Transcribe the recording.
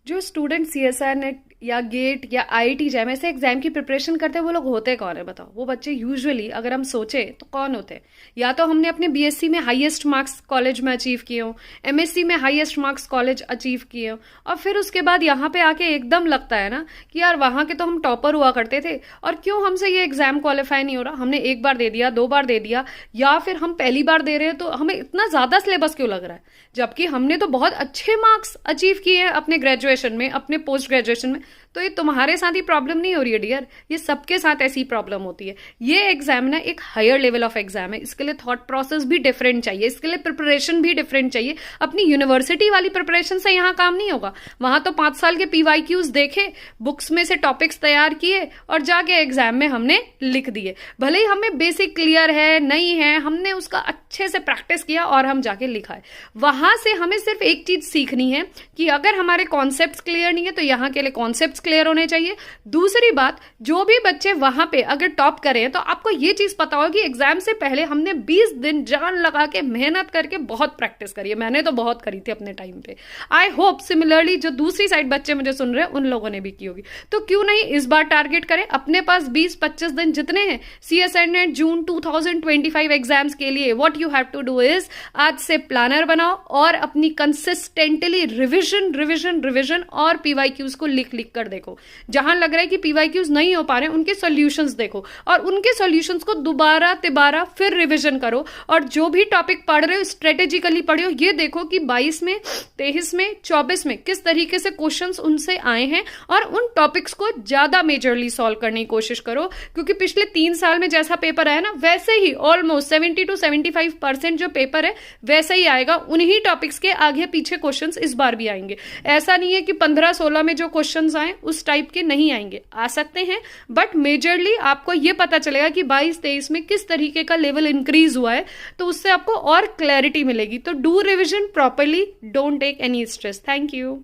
जो student CSR net या gate या आईआईटी जैम ऐसे एग्जाम की प्रिपरेशन करते हैं, वो लोग होते कौन है बताओ? वो बच्चे यूजुअली अगर हम सोचे तो कौन होते हैं? या तो हमने अपने बीएससी में हाईएस्ट मार्क्स कॉलेज में अचीव किए हो, एमएससी में हाईएस्ट मार्क्स कॉलेज अचीव किए हो, और फिर उसके बाद यहाँ पे आके एकदम लगता है ना कि यार वहां के तो हम टॉपर हुआ करते थे और क्यों हमसे ये एग्जाम क्वालिफाई नहीं हो रहा, हमने एक बार दे दिया, दो बार दे दिया, या फिर हम पहली बार दे रहे हैं तो हमें इतना ज्यादा सिलेबस क्यों लग रहा है, जबकि हमने तो बहुत अच्छे मार्क्स अचीव किए हैं अपने ग्रेजुएशन में, अपने पोस्ट ग्रेजुएशन में। तो ये तुम्हारे साथ ही प्रॉब्लम नहीं हो रही है डियर, ये सबके साथ ऐसी प्रॉब्लम होती है। ये एग्जाम ना एक हायर लेवल ऑफ एग्जाम है, इसके लिए थॉट प्रोसेस भी डिफरेंट चाहिए, इसके लिए प्रिपरेशन भी डिफरेंट चाहिए। अपनी यूनिवर्सिटी वाली प्रिपरेशन से यहाँ काम नहीं होगा। वहां तो 5 साल के पीवाईक्यूज देखे, बुक्स में से टॉपिक्स तैयार किए और जाके एग्जाम में हमने लिख दिए। भले ही हमें बेसिक क्लियर है नहीं है, हमने उसका अच्छे से प्रैक्टिस किया और हम जाके लिखा है। वहां से हमें सिर्फ एक चीज सीखनी है कि अगर हमारे कॉन्सेप्ट क्लियर नहीं है तो यहाँ के लिए कॉन्सेप्ट क्लियर होने चाहिए। दूसरी बात, जो भी बच्चे वहां पे अगर टॉप करें तो आपको ये चीज पता होगी एग्जाम से पहले हमने 20 दिन जान लगा के मेहनत करके बहुत प्रैक्टिस करी है। मैंने तो बहुत करी थी अपने टाइम पे। आई होप सिमिलरली जो दूसरी साइड बच्चे मुझे सुन रहे हैं उन लोगों ने भी की होगी। तो क्यों नहीं इस बार टारगेट करें, अपने पास 20-25 दिन जितने हैं सीएसआर नेट जून 2025 एग्जाम्स के लिए, what you have to do is आज से प्लानर बनाओ और अपनी कंसिस्टेंटली रिविजन रिविजन रिविजन और पीवाईक्यूज को लिख लिख कर देखो। जहां लग रहा है कि पीवाईक्यूज नहीं हो पा रहे उनके सॉल्यूशंस देखो और उनके सॉल्यूशंस को दोबारा तिबारा फिर रिवीजन करो। और जो भी टॉपिक पढ़ रहे हो स्ट्रेटेजिकली पढ़ो, ये देखो कि 22 में, 23 में, 24 में किस तरीके से क्वेश्चंस उनसे आए हैं और उन टॉपिक्स को ज्यादा मेजरली सॉल्व करने की कोशिश करो। क्योंकि पिछले 3 साल में जैसा पेपर आया ना, वैसे ही ऑलमोस्ट 70 to 75% जो पेपर है वैसे ही आएगा। उन्हीं टॉपिक्स के आगे पीछे क्वेश्चंस इस बार भी आएंगे। ऐसा नहीं है कि 15-16 में जो क्वेश्चंस आए उस टाइप के नहीं आएंगे, आ सकते हैं, बट मेजरली आपको यह पता चलेगा कि 22-23 में किस तरीके का लेवल इंक्रीज हुआ है, तो उससे आपको और क्लैरिटी मिलेगी। तो do revision properly, don't take any stress. Thank you.